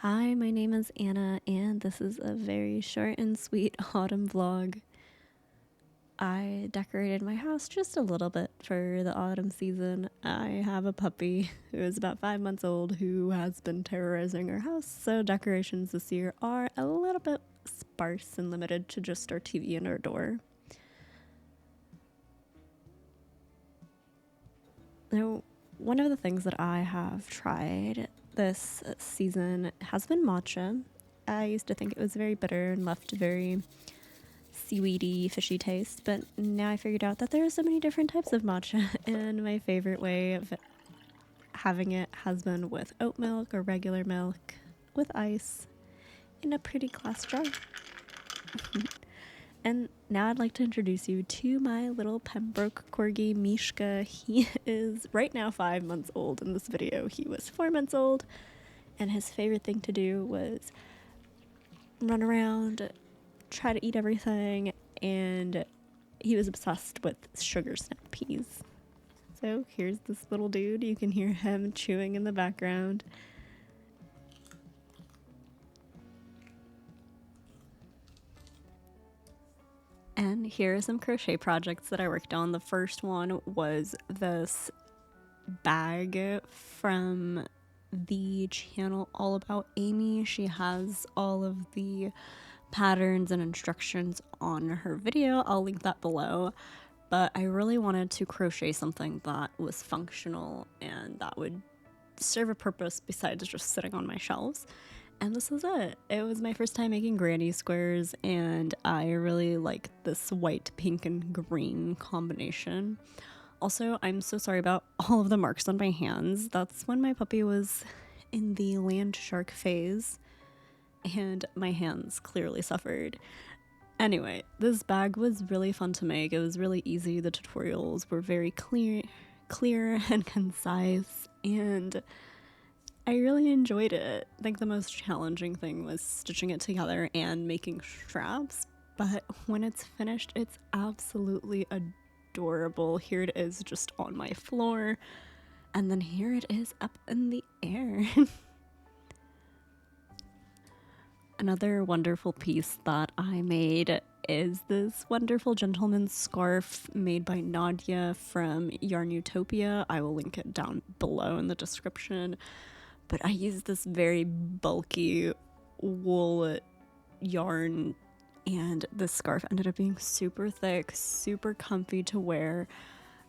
Hi, my name is Anna, and this is a very short and sweet autumn vlog. I decorated my house just a little bit for the autumn season. I have a puppy who is about 5 months old who has been terrorizing our house, so decorations this year are a little bit sparse and limited to just our TV and our door. Now, one of the things that I have tried this season has been matcha. I used to think it was very bitter and left a very seaweedy, fishy taste, but now I figured out that there are so many different types of matcha, and my favorite way of having it has been with oat milk or regular milk with ice in a pretty glass jar. And now I'd like to introduce you to my little Pembroke corgi, Mishka. He is right now 5 months old. In this video, he was 4 months old, and his favorite thing to do was run around, try to eat everything, and he was obsessed with sugar snap peas. So here's this little dude. You can hear him chewing in the background. And here are some crochet projects that I worked on. The first one was this bag from the channel All About Amy. She has all of the patterns and instructions on her video. I'll link that below. But I really wanted to crochet something that was functional and that would serve a purpose besides just sitting on my shelves. And this is it. It was my first time making granny squares, and I really like this white, pink, and green combination. Also, I'm so sorry about all of the marks on my hands. That's when my puppy was in the land shark phase, and my hands clearly suffered. Anyway, this bag was really fun to make. It was really easy. The tutorials were very clear and concise, and I really enjoyed it. I think the most challenging thing was stitching it together and making straps, but when it's finished, it's absolutely adorable. Here it is just on my floor, and then here it is up in the air. Another wonderful piece that I made is this wonderful gentleman's scarf made by Nadia from Yarnutopia. I will link it down below in the description. But I used this very bulky wool yarn, and the scarf ended up being super thick, super comfy to wear.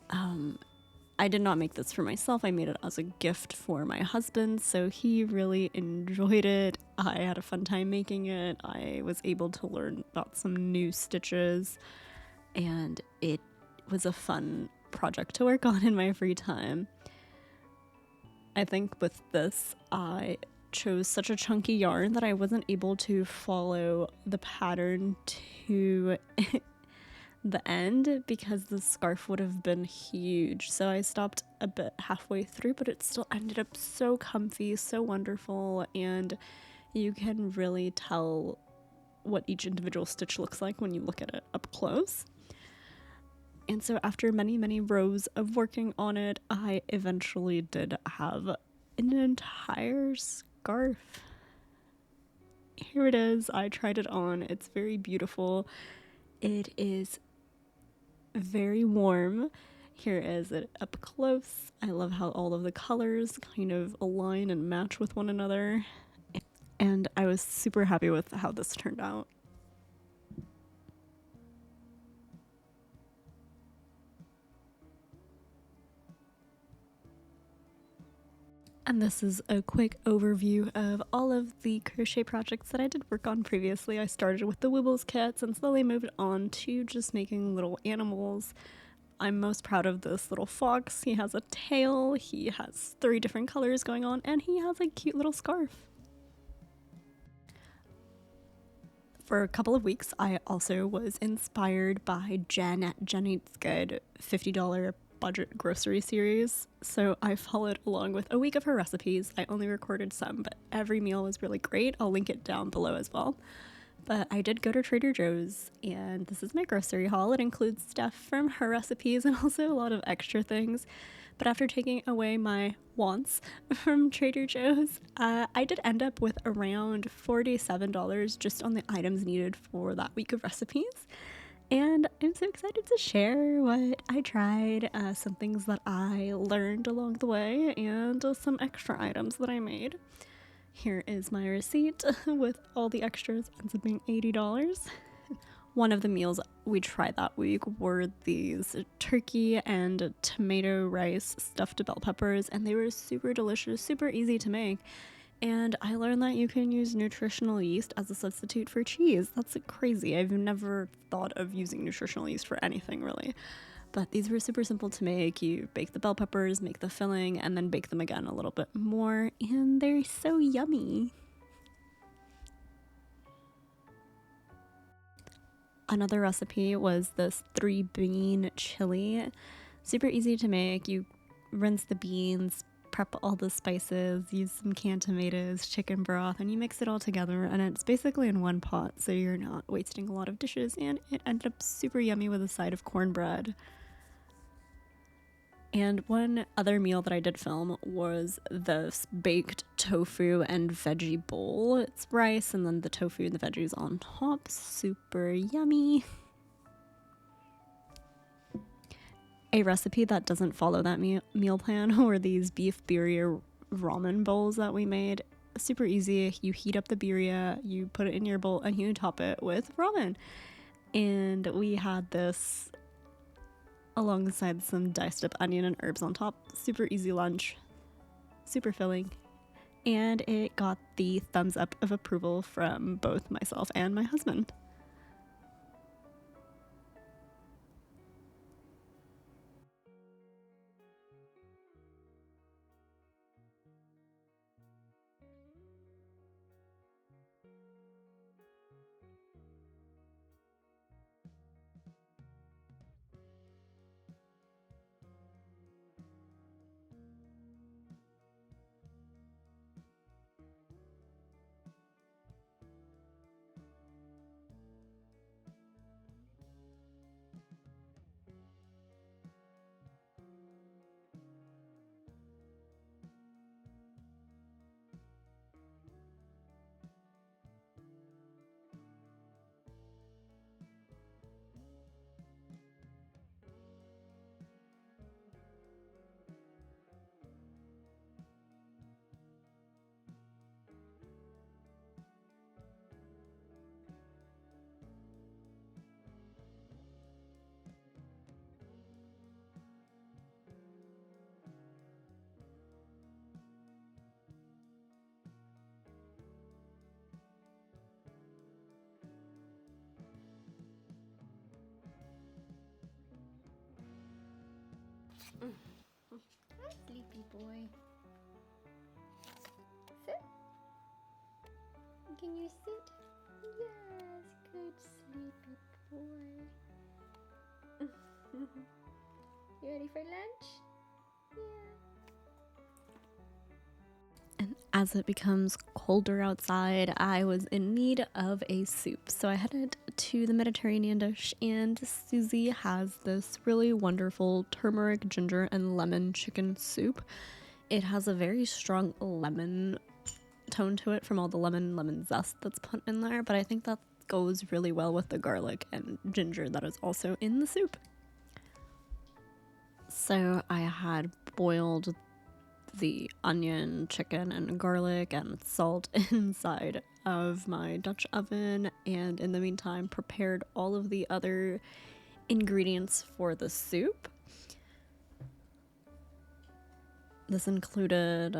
I did not make this for myself. I made it as a gift for my husband, so he really enjoyed it. I had a fun time making it. I was able to learn about some new stitches, and it was a fun project to work on in my free time. I think with this, I chose such a chunky yarn that I wasn't able to follow the pattern to the end because the scarf would have been huge. So I stopped a bit halfway through, but it still ended up so comfy, so wonderful, and you can really tell what each individual stitch looks like when you look at it up close. And so after many, many rows of working on it, I eventually did have an entire scarf. Here it is. I tried it on. It's very beautiful. It is very warm. Here is it up close. I love how all of the colors kind of align and match with one another. And I was super happy with how this turned out. And this is a quick overview of all of the crochet projects that I did work on previously. I started with the Wibbles kits and slowly moved on to just making little animals. I'm most proud of this little fox. He has a tail, he has 3 different colors going on, and he has a cute little scarf. For a couple of weeks, I also was inspired by Jenn at Jenn Eats Good $50 budget grocery series, so I followed along with a week of her recipes. I only recorded some, but every meal was really great. I'll link it down below as well. But I did go to Trader Joe's, and this is my grocery haul. It includes stuff from her recipes and also a lot of extra things. But after taking away my wants from Trader Joe's, I did end up with around $47 just on the items needed for that week of recipes. And I'm so excited to share what I tried, some things that I learned along the way, and some extra items that I made. Here is my receipt with all the extras, ends up being $80. One of the meals we tried that week were these turkey and tomato rice stuffed bell peppers, and they were super delicious, super easy to make. And I learned that you can use nutritional yeast as a substitute for cheese. That's crazy. I've never thought of using nutritional yeast for anything, really. But these were super simple to make. You bake the bell peppers, make the filling, and then bake them again a little bit more, and they're so yummy. Another recipe was this 3-bean chili. Super easy to make. You rinse the beans, prep all the spices, use some canned tomatoes, chicken broth, and you mix it all together, and it's basically in one pot, so you're not wasting a lot of dishes, and it ended up super yummy with a side of cornbread. And one other meal that I did film was this baked tofu and veggie bowl. It's rice and then the tofu and the veggies on top. Super yummy. A recipe that doesn't follow that meal plan were these beef birria ramen bowls that we made. Super easy. You heat up the birria, you put it in your bowl, and you top it with ramen. And we had this alongside some diced up onion and herbs on top. Super easy lunch, super filling, and it got the thumbs up of approval from both myself and my husband. Hi, sleepy boy. Sit. Can you sit? Yes, good sleepy boy. You ready for lunch? Yeah. And as it becomes colder outside, I was in need of a soup. So I headed to the Mediterranean dish, and Susie has this really wonderful turmeric, ginger, and lemon chicken soup. It has a very strong lemon tone to it from all the lemon zest that's put in there, but I think that goes really well with the garlic and ginger that is also in the soup. So I had boiled the onion, chicken, and garlic and salt inside of my Dutch oven, and in the meantime prepared all of the other ingredients for the soup. This included,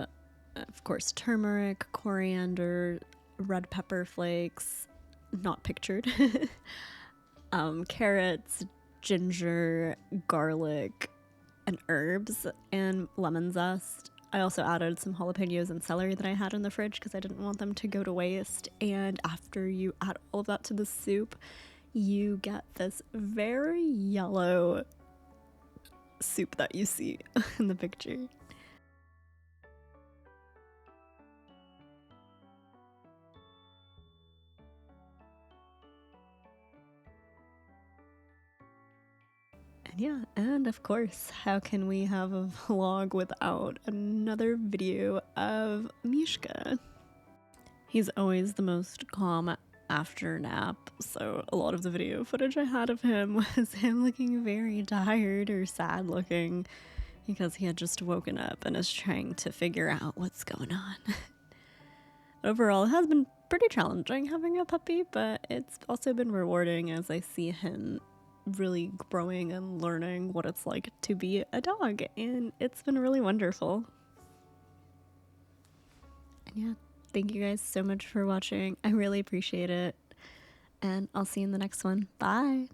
of course, turmeric, coriander, red pepper flakes, not pictured, carrots, ginger, garlic, and herbs, and lemon zest. I also added some jalapenos and celery that I had in the fridge because I didn't want them to go to waste. And after you add all of that to the soup, you get this very yellow soup that you see in the picture. And yeah, and of course, how can we have a vlog without another video of Mishka? He's always the most calm after nap, so a lot of the video footage I had of him was him looking very tired or sad looking because he had just woken up and is trying to figure out what's going on. Overall, it has been pretty challenging having a puppy, but it's also been rewarding as I see him really growing and learning what it's like to be a dog, and it's been really wonderful. And yeah, thank you guys so much for watching. I really appreciate it, and I'll see you in the next one. Bye!